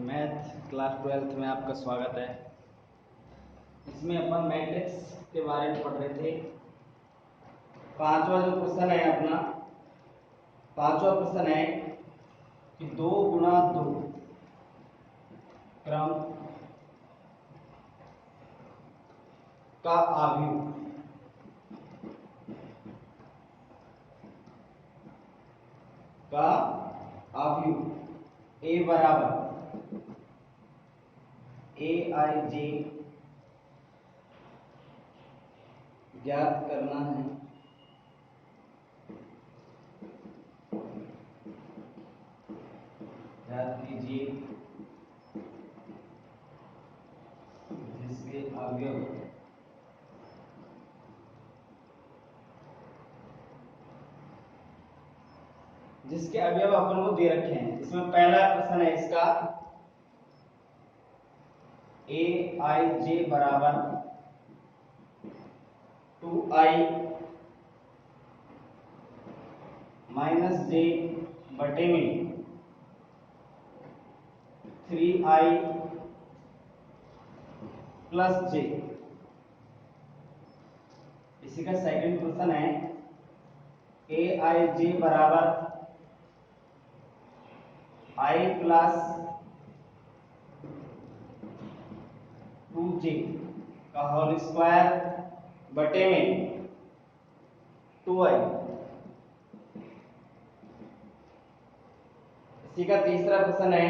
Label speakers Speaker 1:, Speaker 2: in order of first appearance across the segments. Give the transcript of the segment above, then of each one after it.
Speaker 1: Math class 12th में आपका स्वागत है। इसमें अपन मैट्रिक्स के बारे में पढ़ रहे थे। पांचवा जो क्वेश्चन है अपना, पांचवा क्वेश्चन है कि 2 गुणा 2 क्रम का अवयव ए बराबर AIJ ज्ञात करना है। ज्ञात कीजिए जिसके अवयव अपन को दे रखे हैं। इसमें पहला क्वेश्चन है इसका AIJ बराबर 2I माइनस J बटे में 3I प्लस J। इसी का सेकंड क्वेश्चन है AIJ बराबर I प्लस 2J का होल स्क्वायर बटे में 2I। इसी का तीसरा क्वेश्चन है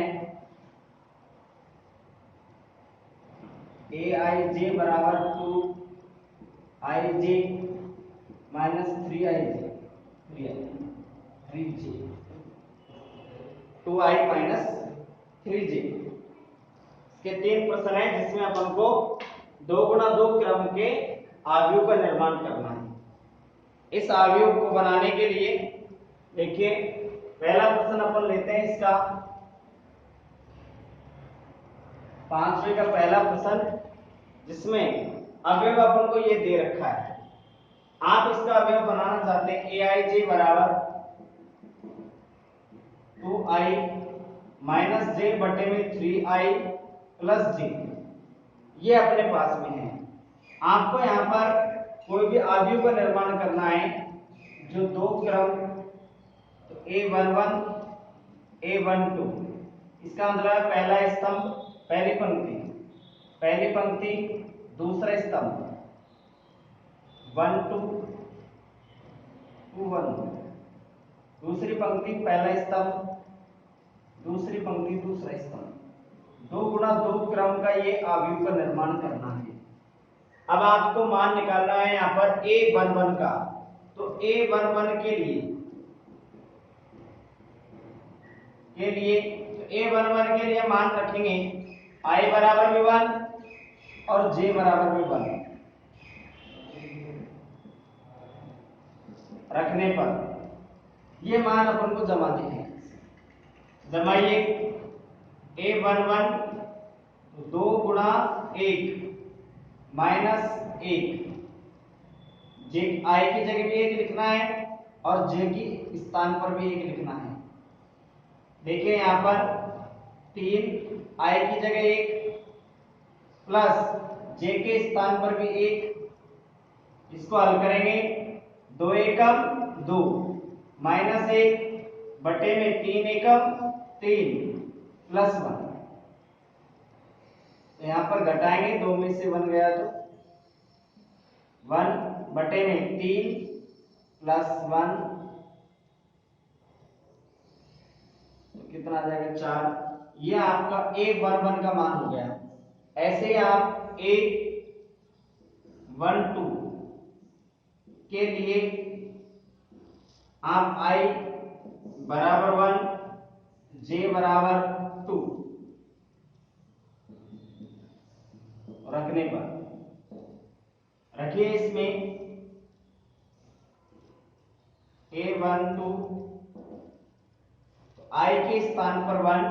Speaker 1: AIJ बराबर 2IJ minus 3J 2I minus 3J। इसके तीन प्रश्न है जिसमें अपन को 2 गुणा 2 क्रम के अवयव का निर्माण करना है। इस अवयव को बनाने के लिए देखिए पहला प्रश्न अपन लेते हैं इसका पांचवे का पहला प्रश्न, जिसमें अवयव अपन को ये दे रखा है। आप इसका अवयव बनाना चाहते हैं AIJ बराबर 2I माइनस J बटे में 3I प्लस J। ये अपने पास में है। आपको यहाँ पर कोई भी अवयव का निर्माण करना है जो 2 क्रम, तो A11 A12, इसका मतलब है पहला स्तंभ पहली पंक्ति दूसरा स्तंभ 1 2 2 1, दूसरी पंक्ति पहला स्तंभ दूसरी पंक्ति दूसरा स्तंभ। 2 गुणा 2 क्रम का ये अवयव का निर्माण करना है। अब आपको मान निकालना है यहाँ पर A11 का। तो A11 के लिए A11 के लिए मान रखेंगे I बराबर में 1 और J बराबर में 1 रखने पर ये मान अपन को जमा देंगे। जमाइए A11 2 गुणा 1 माइनस 1, J I की जगह भी 1 लिखना है और J की स्थान पर भी 1 लिखना है। देखिए यहाँ पर 3 I की जगह 1 प्लस J के स्थान पर भी 1। इसको हल करेंगे 2 एकम 2 माइनस 1 बटे में 3 एकम 3 प्लस 1। तो यहाँ पर घटाएंगे 2 में से 1 गया तो 1 बटे में 3 प्लस 1 तो कितना आ जाएगा 4। ये आपका A11 का मान हो गया। ऐसे ही आप A12 के लिए आप I बराबर 1 J बराबर 2 रखने पर रखिए इसमें A12 I के स्थान पर 1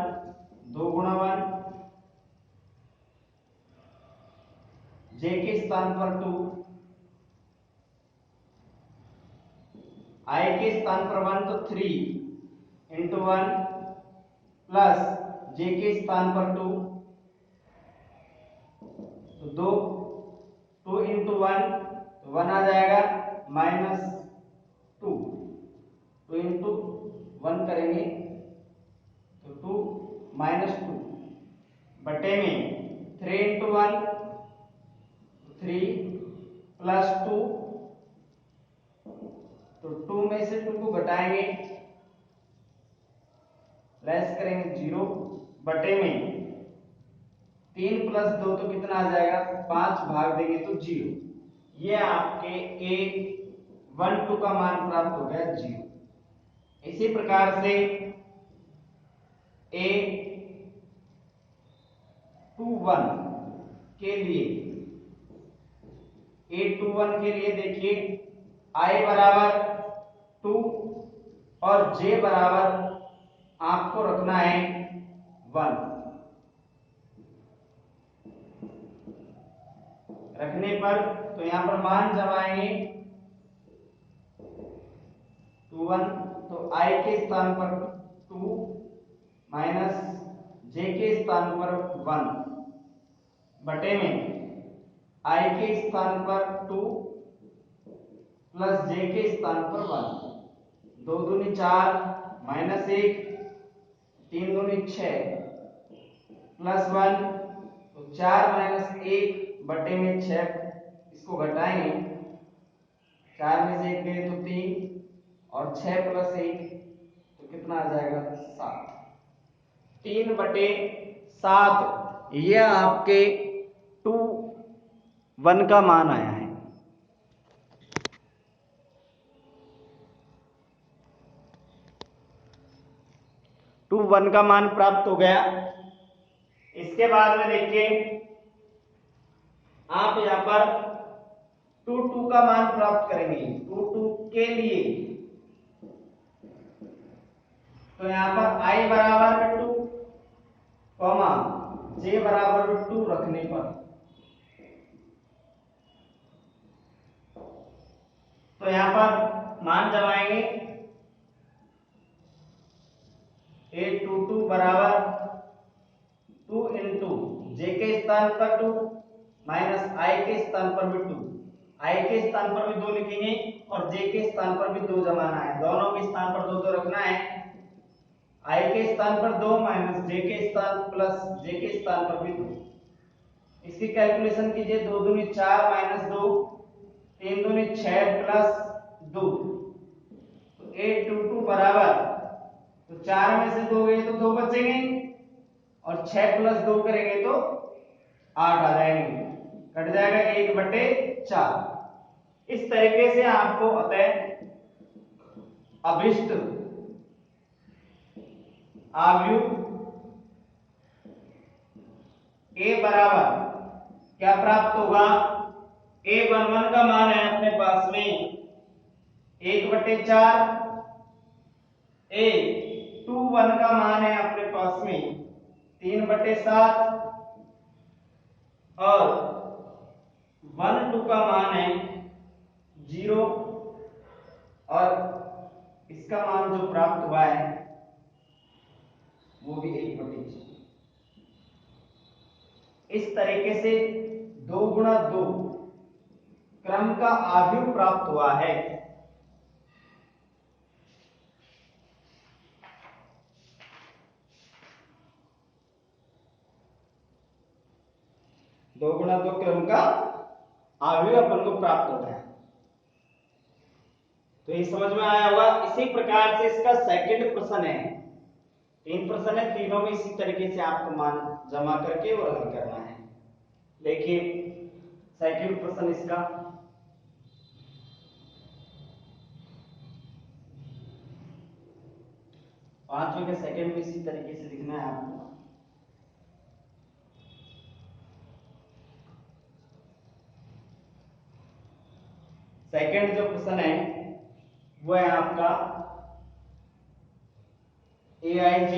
Speaker 1: 2 गुणा 1, J के स्थान पर 2, I के स्थान पर 1 तो 3 into 1 प्लस जे के स्थान पर 2, तो 2 2 इंटू 1 तो 1 आ जाएगा, -2 2 इंटू 1 करेंगे तो 2 -2 बटे में 3 इंटू 1 3 प्लस 2 तो 2 में से 2 को घटाएंगे, लेस करेंगे 0 बटे में 3 प्लस 2 तो कितना आ जाएगा, 5 भाग देंगे तो 0। ये आपके A12 का मान प्राप्त हो गया 0। इसी प्रकार से A21 के लिए देखिए I बराबर 2 और J बराबर आपको रखना है 1। रखने पर तो यहां पर मान जमाएंगे 2 1 तो I के स्थान पर 2 माइनस J के स्थान पर 1 बटे में I के स्थान पर 2 प्लस J के स्थान पर 1, 2 दूनी 4 माइनस 1 3 दूनी 6 प्लस 1 तो 4 माइनस 1 बटे में 6, इसको घटाएंगे 4 में से 1 गए तो 3 और 6 प्लस 1 तो कितना आ जाएगा 7, 3 बटे 7 यह आपके 2 1 का मान आया है। टू 1 का मान प्राप्त हो गया। इसके बाद में देखिए आप यहां पर 2 2 का मान प्राप्त करेंगे। 2 2 के लिए तो यहां पर I बराबर 2 कॉमा J बराबर 2 रखने पर तो यहां पर मान जमाएंगे A22 बराबर 2 इंटू J के स्थान पर 2 माइनस I के स्थान पर भी 2, I के स्थान पर भी 2 लिखेंगे और J के स्थान पर भी 2 जमाना है, दोनों के स्थान पर 2 रखना है। I के स्थान पर 2 माइनस J के स्थान प्लस J के स्थान पर भी 2, इसकी कैलकुलेशन कीजिए, 2 दूनी 4 माइनस 2 3 दूनी 6 प्लस 2 तो A22 बराबर तो 4 में से 2 गए तो 2 बचेंगे और 6 प्लस 2 करेंगे तो 8 आ जाएंगे, कट जाएगा 1/4। इस तरीके से आपको अतः अभिष्ट आव्यूह A बराबर क्या प्राप्त होगा, A11 का मान है अपने पास में 1/4, A21 का मान है अपने पास में 3/7 और 12 का मान है 0 और इसका मान जो प्राप्त हुआ है वो भी 1/4। इस तरीके से 2 गुणा 2 क्रम का आव्यूह प्राप्त हुआ है। दो गुणा 2 क्रम का आव्यूह अपन को प्राप्त होता है। तो ये समझ में आया होगा। इसी प्रकार से इसका सेकंड प्रश्न है, 3 प्रश्न है, तीनों में इसी तरीके से आपको मान जमा करके और हल करना है। देखिए सेकंड प्रश्न इसका, पांचवें के सेकंड में इसी तरीके से लिखना है आपको। सेकंड जो प्रश्न है वो है आपका aij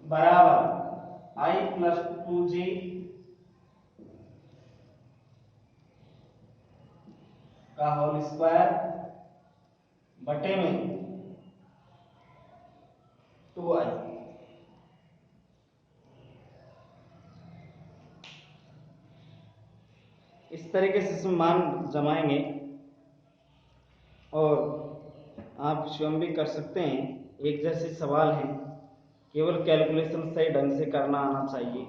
Speaker 1: बराबर I प्लस 2j का होल स्क्वायर बटे में 2i। इस तरीके से इसमें मान जमाएंगे और आप स्वयं भी कर सकते हैं। एक जैसे सवाल हैं, केवल कैलकुलेशन सही ढंग से करना आना चाहिए।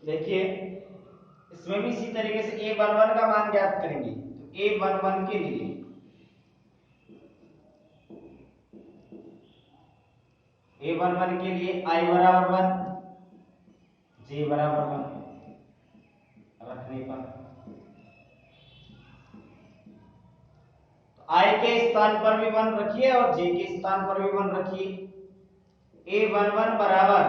Speaker 1: देखिए इसमें भी इसी तरीके से a11 का मान ज्ञात करेंगे। तो a11 के लिए i बराबर 1, j बराबर 1 रखने पर तो i के स्थान पर भी 1 रखिए और j के स्थान पर भी 1 रखिए। a11 बराबर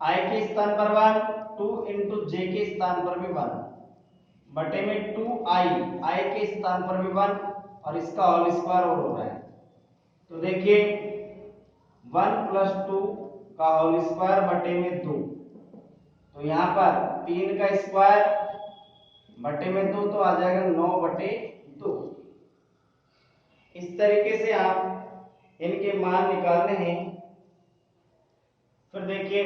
Speaker 1: i के स्थान पर 1, 2 इंटू j के स्थान पर भी 1 बटे में 2i, i के स्थान पर भी 1 और इसका होल स्क्वायर और हो रहा है। तो देखिए 1 प्लस 2 का होल स्क्वायर बटे में 2, तो यहाँ पर 3 का स्क्वायर बटे में 2 तो आ जाएगा 9 बटे 2। इस तरीके से आप इनके मान निकालने हैं। फिर देखिए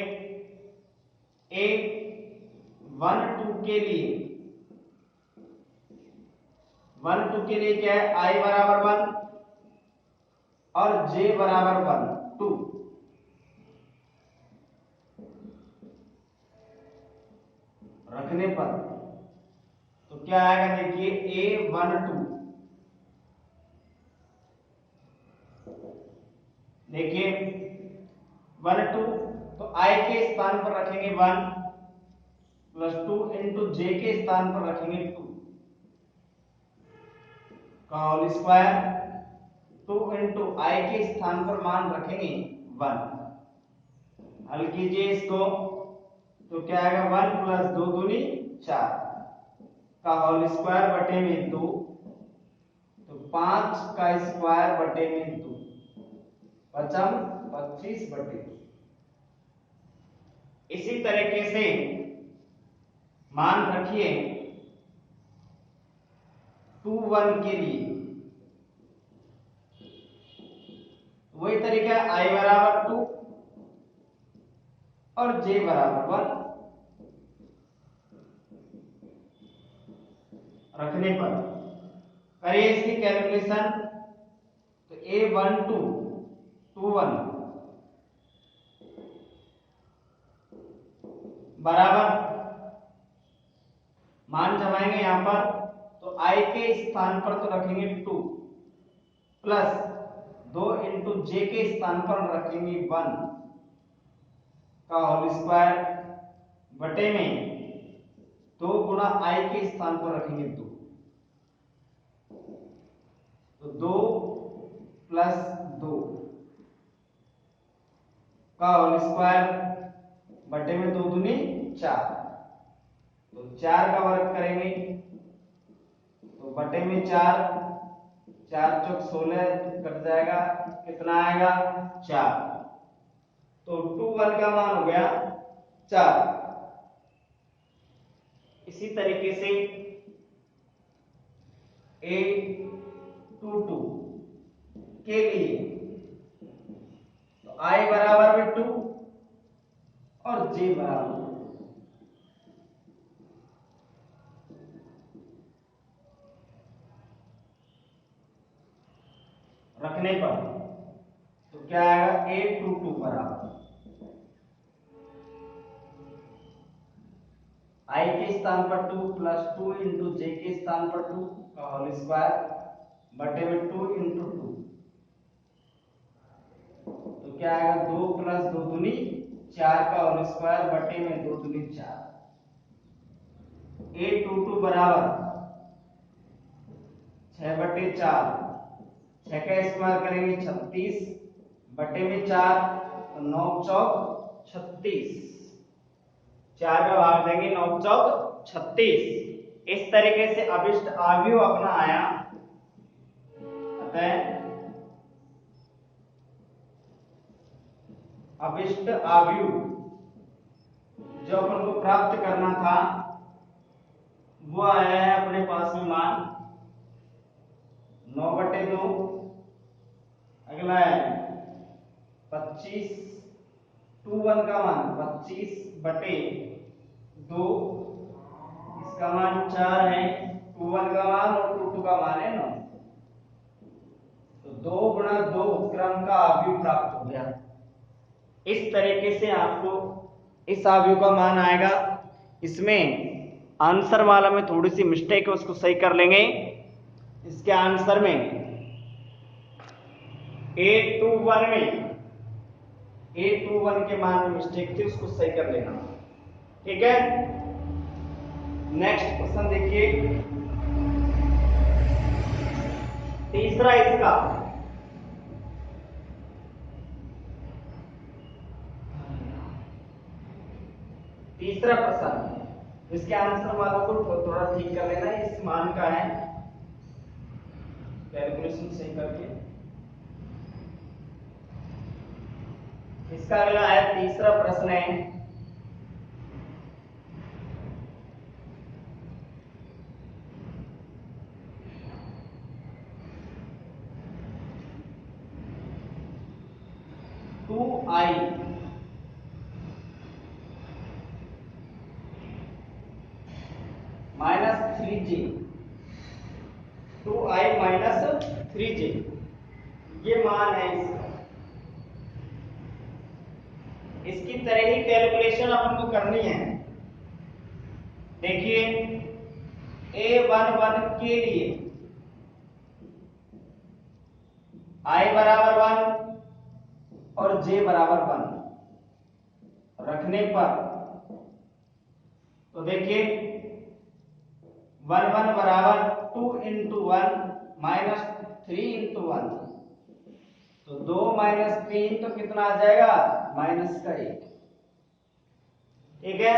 Speaker 1: a12 के लिए 12 के लिए क्या है, i बराबर 1 और j बराबर 1 2 रखने पर तो क्या आएगा, देखिए a12 देखिए 1 2 तो i के स्थान पर रखेंगे 1 प्लस 2 इंटू j के स्थान पर रखेंगे 2 का होल स्क्वायर, 2 इंटू i के स्थान पर मान रखेंगे 1। हल कीजिए इसको तो क्या आएगा, 1 प्लस 2 दूनी 4 का होल स्क्वायर बटे में 2 तो 5 का स्क्वायर बटे में 2 पचम 25 बटे 2। इसी तरीके से मान रखिए 2 1 के लिए वही तरीका i बराबर 2 और j बराबर 1 रखने पर करिए इसकी कैलकुलेशन। तो a12 21 बराबर मान जमाएंगे यहां पर तो i के स्थान पर तो रखेंगे 2 प्लस 2 इंटू j के स्थान पर रखेंगे 1 का होल स्क्वायर बटे में 2 गुणा i के स्थान पर रखेंगे 2 तो 2 प्लस 2 का होल स्क्वायर बटे में 2 दूनी 4 तो 4 का वर्ग करेंगे तो बटे में 4 4 चौक 16 कट जाएगा, कितना आएगा 4। तो 2 1 का मान हो गया 4। इसी तरीके से a22 के लिए तो i बराबर में 2 और j बराबर 2 रखने पर तो क्या आएगा, a22 बराबर i के स्थान पर 2 प्लस 2 इंटू j के स्थान पर 2 का होल स्क्वायर बटे में 2 इंटू 2 तो क्या आएगा, 2 प्लस 2 दूनी 4 का होल स्क्वायर बटे में 2 दूनी 4। a22 बराबर 6 बटे 4 6 का स्क्वायर करेंगे 36 बटे में 4 तो 9 चौक 36 4 का भाग देंगे 9 चौक 36। इस तरीके से अभिष्ट आव्यूह अपना आया। अतः अभिष्ट आव्यूह जो अपन को प्राप्त करना था वो आया है अपने पास में मान 9 बटे 2 अगला है 25, 2 1 का मान 25/2, इसका मान 4 है, 2 1 का मान और 2 2 का मान है 9। तो 2 गुणा 2 क्रम का अवयव प्राप्त हो गया। इस तरीके से आपको इस अवयव का मान आएगा। इसमें आंसर वाला में थोड़ी सी मिस्टेक है, उसको सही कर लेंगे। इसके आंसर में A21 के मान में मिस्टेक थी, उसको सही कर लेना। ठीक है, नेक्स्ट क्वेश्चन देखिए, तीसरा इसका तीसरा प्रश्न, इसके आंसर वालों को थोड़ा ठीक कर लेना। इस मान का है, कैलकुलेशन सही करके। इसका अगला है, तीसरा प्रश्न है, (2i) minus 3j, 2i minus 3j, ये मान है इसका। इसकी तरह ही कैलकुलेशन अपन को करनी है। देखिए, A11 के लिए i बराबर 1 और j बराबर 1 रखने पर, तो देखिए 1 1 बराबर 2 into 1 माइनस 3 into 1, तो 2 माइनस 3 तो कितना आ जाएगा, -1। ठीक है,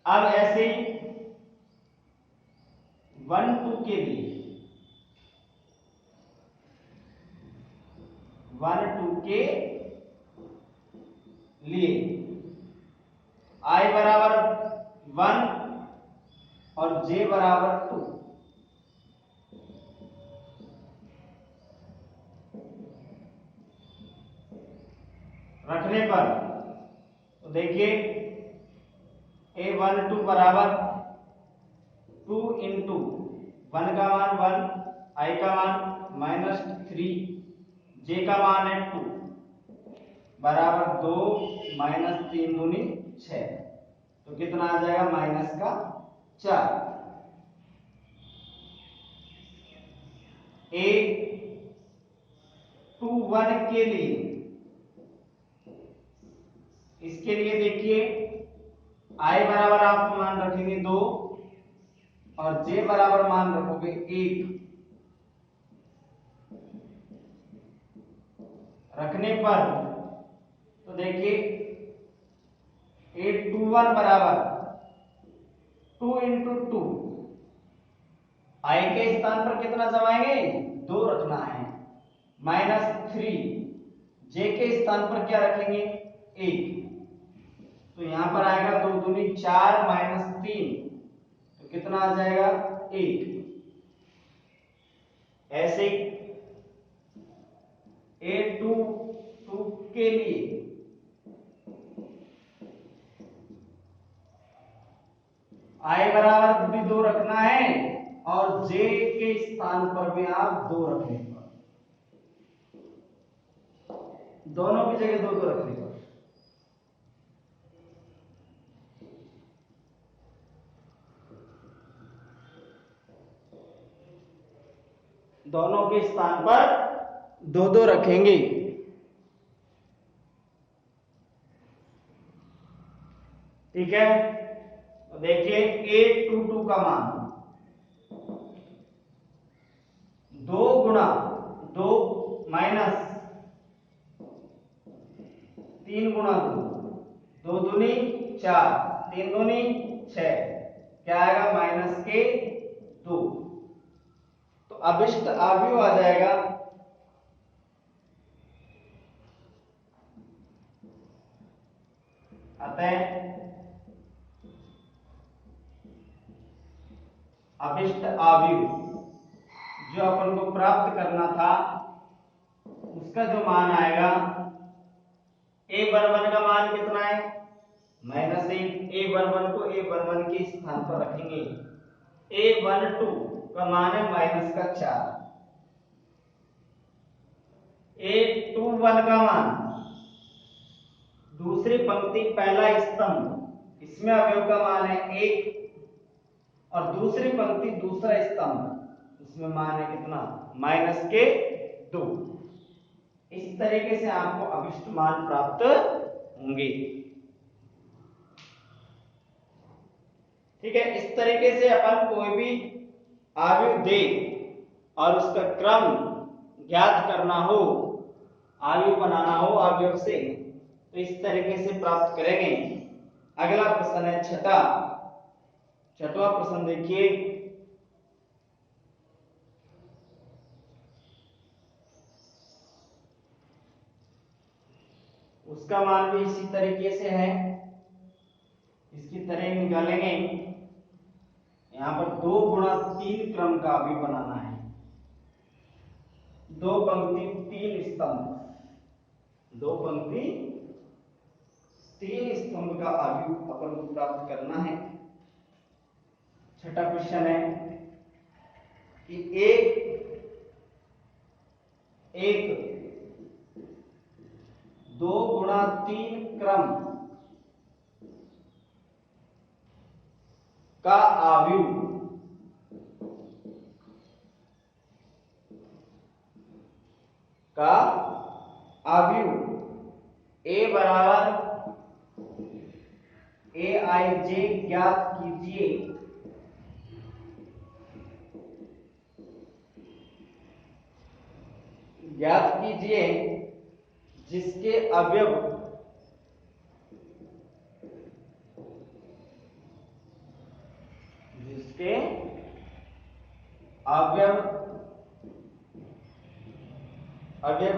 Speaker 1: अब ऐसे ही 1 2 के लिए, 1 2 के लिए i बराबर 1 और j बराबर 2, रखने पर, तो देखिए A12 बराबर 2 into 1 का मान 1, i का मान -3, j का मान है 2, बराबर 2 माइनस 3 दूनी 6, तो कितना आ जाएगा, -4। A21 के लिए, इसके लिए देखिए i बराबर आप मान रखेंगे 2 और j बराबर मान रखोगे 1, रखने पर, तो देखिए A21 बराबर 2 into 2, i के स्थान पर कितना जमाएंगे, 2 रखना है, -3, j के स्थान पर क्या रखेंगे, 1, तो यहां पर आएगा 2 दूनी 4 -3, तो कितना आ जाएगा, 1। ऐसे A22 के लिए i बराबर भी 2 रखना है और j के स्थान पर भी आप 2 रखने पर, दोनों की जगह 2 2 रखने पर, दोनों के स्थान पर 2 2 रखेंगे। ठीक है, तो देखिए A22 का मान 2 गुणा 2 माइनस 3 गुणा 2, 2 दूनी 4, 3 दूनी 6, क्या आएगा, -2, तो अभिष्ट अवयव आ जाएगा अतः अभिष्ट अवयव जो अपन को प्राप्त करना था उसका जो मान आएगा A11 का मान कितना है -1। A11 को A11 के स्थान पर रखेंगे। A12 का मान है -4। A21 का मान दूसरी पंक्ति पहला स्तंभ, इसमें अवयव का मान है 1 और दूसरी पंक्ति दूसरा स्तंभ, इसमें मान है कितना -2। इस तरीके से आपको अभिष्ट मान प्राप्त होंगे। ठीक है, इस तरीके से अपन कोई भी अवयव दे और उसका क्रम ज्ञात करना हो, अवयव बनाना हो अवयव से, तो इस तरीके से प्राप्त करेंगे। अगला प्रश्न है छठवां प्रश्न देखिए। उसका मान भी इसी तरीके से है, इसकी तरह निकालेंगे। यहां पर 2 गुणा 3 क्रम का भी बनाना है। 2 पंक्ति 3 स्तंभ, 2 पंक्ति 3 स्तंभ का अवयव अपन को प्राप्त करना है। छठा क्वेश्चन है कि एक 2 गुणा 3 क्रम का अवयव A बराबर Aij ज्ञात कीजिए। जिसके अवयव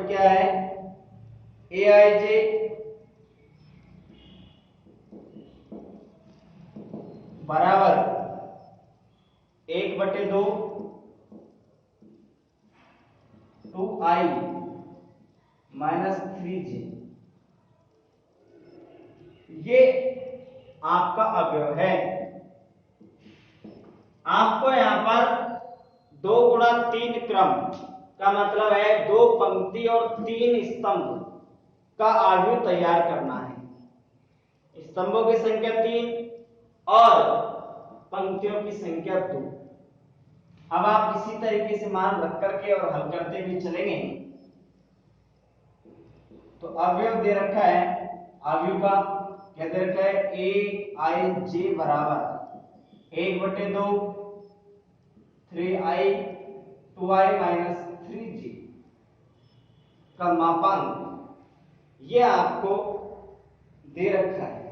Speaker 1: क्या है Aij बराबर 1/2 2i - 3j। ये आपका अवयव है। आपको यहां पर 2 गुणा 3 क्रम का मतलब है 2 पंक्ति और 3 स्तंभ का अवयव तैयार करना है। स्तंभों की संख्या 3 और पंक्तियों की संख्या 2। अब आप इसी तरीके से मान रख करके और हल करते भी चलेंगे। तो अवयव दे रखा है, अवयव का क्या दे रखा है Aij बराबर 1/2 3i 2i - 3j का मापांक ये आपको दे रखा है।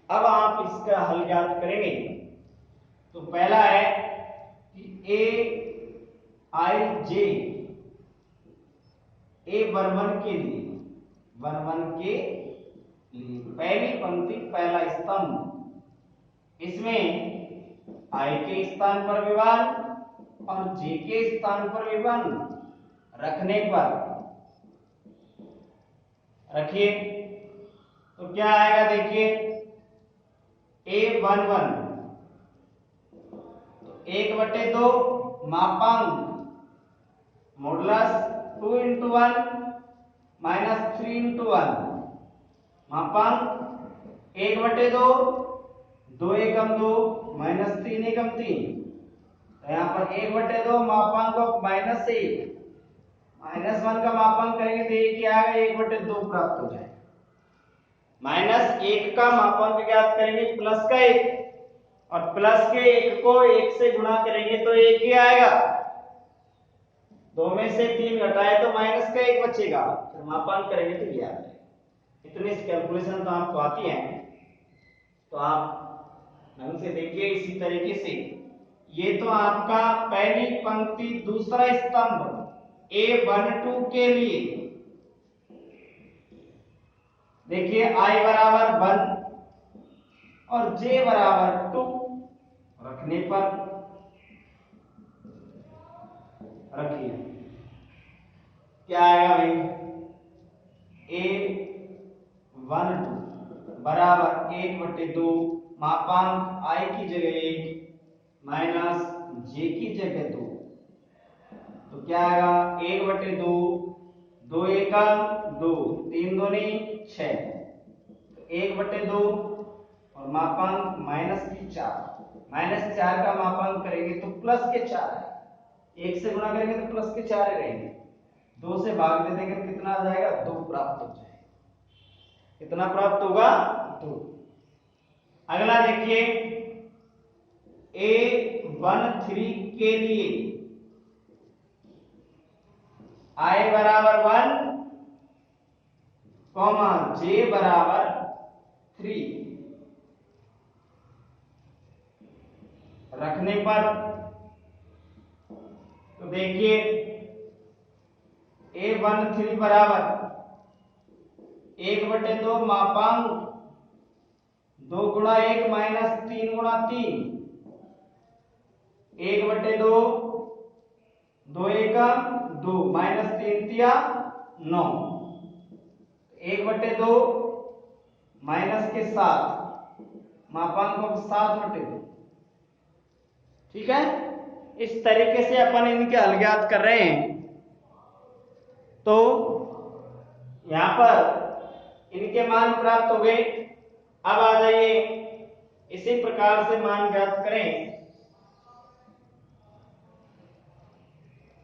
Speaker 1: अब आप इसका हल ज्ञात करेंगे। तो पहला है कि Aij A11 के लिए पहली पंक्ति पहला स्तंभ, इसमें I के स्थान पर विभान और J के स्थान पर विभान रखने पर रखिए तो क्या आएगा देखिए A11 तो 1/2 मापांक मॉडुलस 2 × 1 - 3 × 1 मापांक 1/2 2 एकम 2 - 3 एकम 3। तो यहाँ पर 1/2 मापांक ऑफ -1 -1 का मापांक करेंगे तो ये क्या आएगा 1/2 प्राप्त हो जाएगा। -1 का मापांक ज्ञात करेंगे प्लस का 1 और प्लस के 1 को 1 से गुणा करेंगे तो 1 ही आएगा। 2 में से 3 घटाए तो माइनस का 1 बचेगा, फिर मापांक करेंगे तो ये आ जाएगा। इतनी कैलकुलेशन तो आपको आती है, तो आप ढंग से देखिए। इसी तरीके से ये तो आपका पहली पंक्ति दूसरा स्तंभ A12 के लिए देखिए I बराबर 1 और J बराबर 2 रखने पर रखिए। क्या आएगा भाई, A12 बराबर 1/2 मापांक I की जगह 1 माइनस J की जगह 2, तो क्या आएगा 1/2, 2 एकम 2, 3 दूनी 6, तो 1/2 और मापांक -4 का मापांक करेंगे तो +4 है, 1 से गुणा करेंगे तो +4 रहेंगे, 2 से भाग दे देंगे तो कितना आ जाएगा, 2 प्राप्त हो जाएगा। कितना प्राप्त होगा, 2। अगला देखिए A13 के लिए I बराबर 1 कॉमा J बराबर 3 रखने पर, तो देखिए A13 बराबर 1/2 मापांक 2 गुणा 1 माइनस 3 गुणा 3, 1/2, 2 एकम 2 माइनस 3 तिया 9, 1/2 माइनस के साथ मापांक को 7/2। ठीक है, इस तरीके से अपन इनके हल ज्ञात कर रहे हैं। तो यहां पर इनके मान प्राप्त हो गए। अब आ जाइए इसी प्रकार से मान ज्ञात करें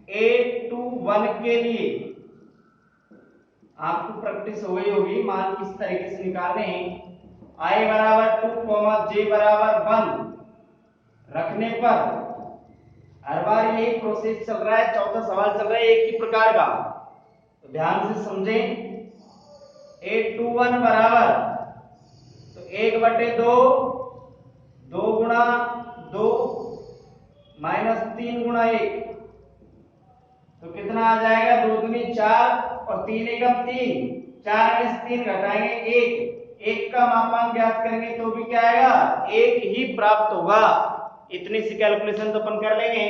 Speaker 1: A21 के लिए। आपको प्रैक्टिस हो गई होगी मान किस तरीके से निकालने हैं। I बराबर 2, J बराबर 1 रखने पर, हर बार यही प्रोसेस चल रहा है, 14 सवाल चल रहा है एक ही प्रकार का, तो ध्यान से समझें। A21 बराबर, तो 1/2, 2 गुणा 2 माइनस 3 गुणा 1, तो कितना आ जाएगा, 2 दूनी 4 और 3 एकम 3, 4 में से 3 घटाएंगे 1 का मापांक ज्ञात करेंगे तो भी क्या आएगा, 1 ही प्राप्त होगा। इतनी सी कैलकुलेशन तो अपन कर लेंगे।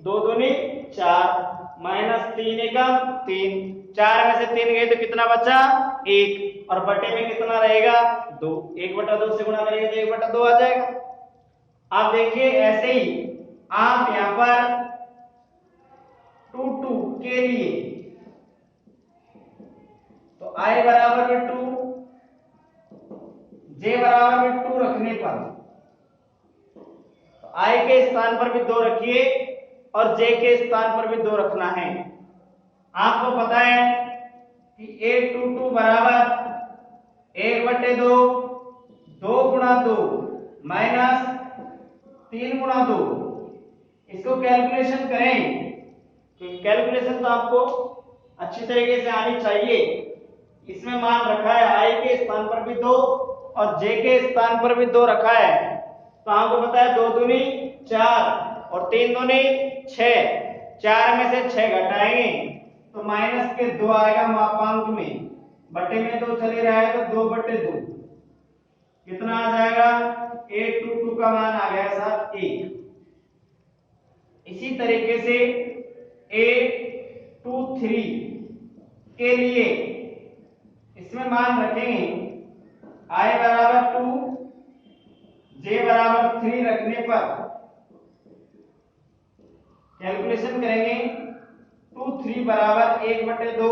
Speaker 1: 2 दूनी 4 माइनस 3 एकम 3, 4 में से 3 गए तो कितना बचा, 1, और बटे में कितना रहेगा, 2, 1/2 से गुणा करेंगे तो 1/2 आ जाएगा। अब देखिए ऐसे ही आप यहां पर 2 के लिए, तो I बराबर में 2, J बराबर में 2 रखने पर, तो I के स्थान पर भी 2 रखिए और J के स्थान पर भी 2 रखना है। आपको पता है कि A22 बराबर 1/2, 2 गुणा 2 माइनस 3 गुणा 2, इसको कैलकुलेशन करें। कैलकुलेशन तो आपको अच्छी तरीके से आनी चाहिए। इसमें मान रखा है I के स्थान पर भी 2 और J के स्थान पर भी 2 रखा है, तो आपको पता है 2 दूनी 4 और 3 दूनी 6, 4 में से 6 घटाएंगे तो माइनस के 2 आएगा मापांक में, बटे में 2 चले रहा है तो 2/2 कितना आ जाएगा, A22 का मान आ गया साहब 1। इसी तरीके से A23 के लिए इसमें मान रखेंगे I बराबर 2, J बराबर 3 रखने पर कैलकुलेशन करेंगे। 2 3 बराबर 1/2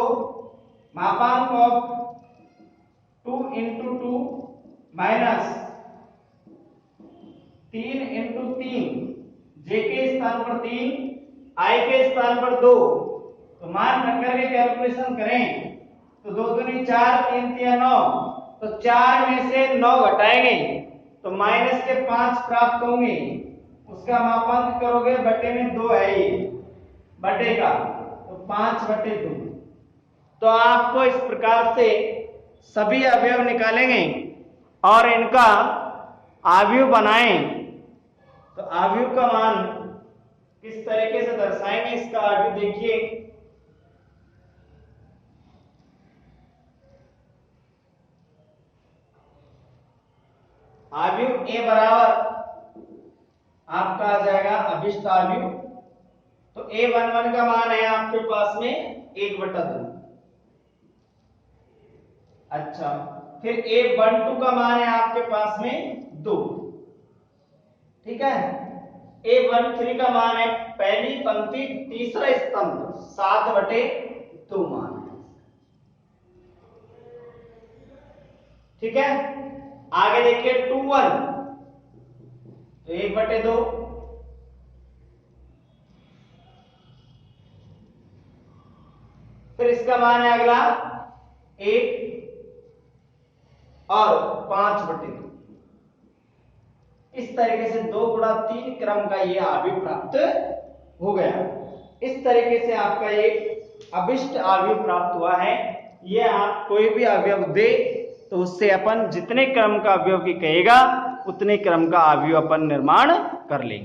Speaker 1: मापांक ऑफ 2 × 2 माइनस 3 × 3, J के स्थान पर 3, I के स्थान पर 2, तो मान रख करके कैलकुलेशन करें तो 2 दूनी 4, 3 तिया 9, तो 4 में से 9 घटाएंगे तो माइनस के 5 प्राप्त होंगे। उसका मापांक करोगे बटे में 2 है ये बटे का, तो 5/2। तो आपको इस प्रकार से सभी अवयव निकालेंगे और इनका आव्यूह बनाएं। तो आव्यूह का मान किस तरीके से दर्शाएंगे, इसका आव्यूह देखिए। आव्यूह A बराबर आपका आ जाएगा अभिष्ट आव्यूह। तो A11 का मान है आपके पास में 1/2। अच्छा, फिर A12 का मान है आपके पास में 2, ठीक है। A13 का मान है पहली पंक्ति तीसरा स्तंभ 7/2 मान है, ठीक है। आगे देखिए 21 तो 1/2, फिर इसका मान है अगला 1 और 5/2। इस तरीके से 2 गुणा 3 क्रम का ये अवयव प्राप्त हो गया। इस तरीके से आपका ये अभिष्ट अवयव प्राप्त हुआ है। ये आप कोई भी अवयव दे तो उससे अपन जितने क्रम का अवयव की कहेगा उतने क्रम का अवयव अपन निर्माण कर लेंगे।